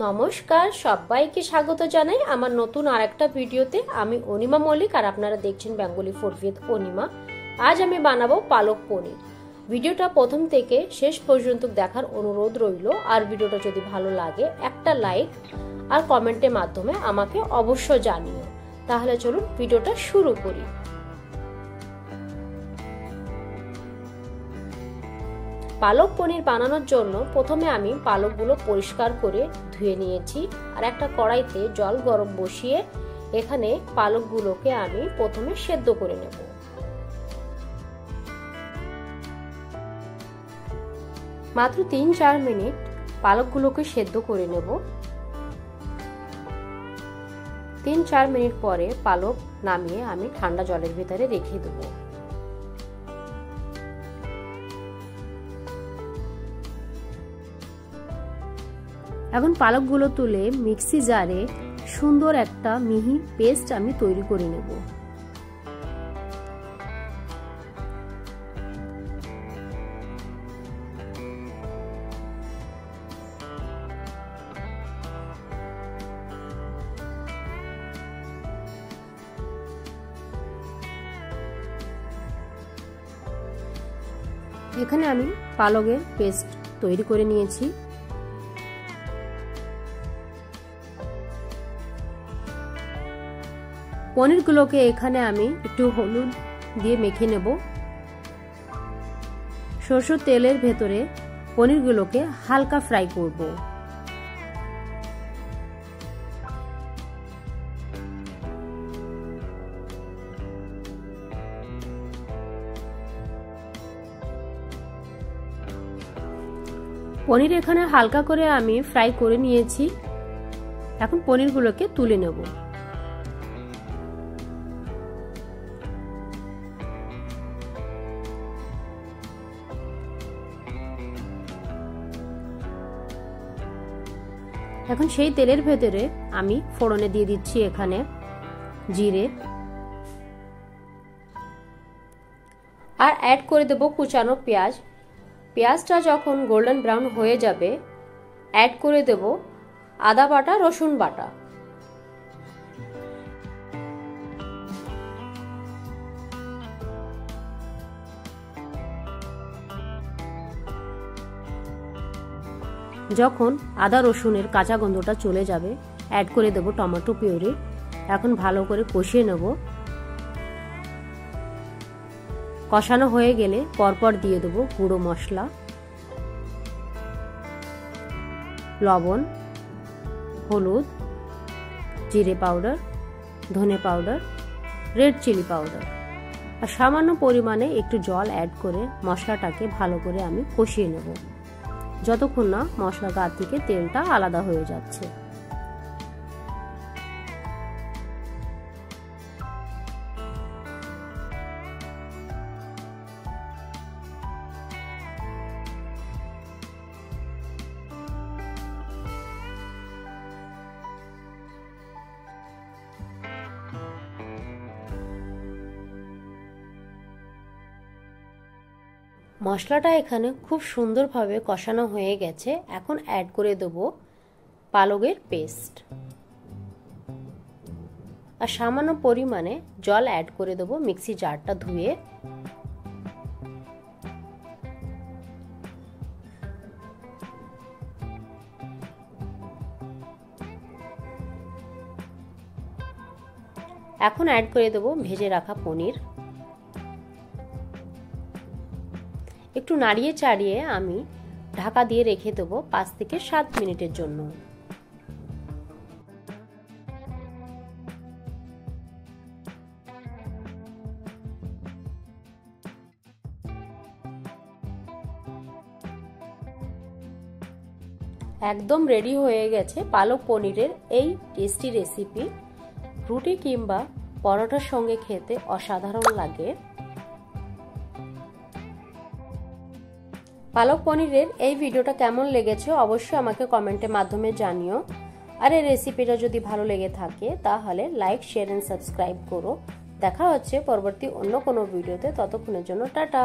নমস্কার, সবাইকে স্বাগত জানাই আমার নতুন আরেকটা ভিডিওতে। আমি অনিমা মল্লিক আর আপনারা দেখছেন বেঙ্গলি ফুড উইথ অনিমা। আজ আমি বানাবো পালক পনির। ভিডিওটা প্রথম থেকে শেষ পর্যন্ত দেখার অনুরোধ রইল। আর ভিডিওটা যদি ভালো লাগে একটা লাইক আর কমেন্টের মাধ্যমে আমাকে অবশ্যই জানিও। তাহলে চলুন ভিডিওটা শুরু করি। পালক পনির বানানোর জন্য প্রথমে আমি পালকগুলো পরিষ্কার করে ধুয়ে নিয়েছি আর একটা কড়াইতে জল গরম বসিয়ে এখানে পালকগুলোকে আমি প্রথমে সেদ্ধ করে নেব। মাত্র 3-4 মিনিট পালকগুলোকে সেদ্ধ করে নেব। 3-4 মিনিট পরে পালক নামিয়ে আমি ঠান্ডা জলের ভিতরে রেখে দেবো। এখন পালকগুলো তুলে মিক্সি জারে সুন্দর একটা মিহি পেস্ট আমি তৈরি করে নেব। এখানে আমি পালকের পেস্ট তৈরি করে নিয়েছি। পনিরগুলোকে এখানে আমি একটু হলুদ দিয়ে মেখে নেব। সরষের তেলের ভেতরে পনিরগুলোকে হালকা ফ্রাই করব। পনির এখানে হালকা করে আমি ফ্রাই করে নিয়েছি। এখন পনিরগুলোকে তুলে নেব। এখন সেই তেলের ভেতরে আমি ফোড়নে দিয়ে দিচ্ছি এখানে জিরে আর অ্যাড করে দেব কুচানো পেঁয়াজ। পেঁয়াজটা যখন গোল্ডেন ব্রাউন হয়ে যাবে অ্যাড করে দেব আদা বাটা, রসুন বাটা। যখন আদা রসুনের কাঁচা গন্ধটা চলে যাবে অ্যাড করে দেব টমেটো পিউরি। এখন ভালো করে কষিয়ে নেব। কষানো হয়ে গেলে পরপর দিয়ে দেব গুঁড়ো মশলা, লবণ, হলুদ, জিরে পাউডার, ধনে পাউডার, রেড চিলি পাউডার আর সামান্য পরিমাণে একটু জল অ্যাড করে মশলাটাকে ভালো করে আমি কষিয়ে নেব যতক্ষণ না মশলা গা থেকে তেলটা আলাদা হয়ে যাচ্ছে। মশলাটা এখানে খুব সুন্দরভাবে কষানো হয়ে গেছে। এখন অ্যাড করে দেব পালকের পেস্ট আর সামান্য পরিমাণে জল অ্যাড করে দেব মিক্সি জারটা ধুয়ে। এখন অ্যাড করে দেব ভেজে রাখা পনির। একটু নাড়িয়ে চাড়িয়ে আমি ঢাকা দিয়ে রেখে দেবো 5 থেকে 7 মিনিটের জন্য। একদম রেডি হয়ে গেছে পালক পনিরের এই টেস্টি রেসিপি। রুটি কিংবা পরোটার সঙ্গে খেতে অসাধারণ লাগে। পালক পনিরের এই ভিডিওটা কেমন লেগেছে অবশ্যই আমাকে কমেন্টের মাধ্যমে জানিও। আর এই রেসিপিটা যদি ভালো লেগে থাকে তাহলে লাইক, শেয়ার এন্ড সাবস্ক্রাইব করো। দেখা হচ্ছে পরবর্তী অন্য কোনো ভিডিওতে। ততক্ষণের জন্য টাটা।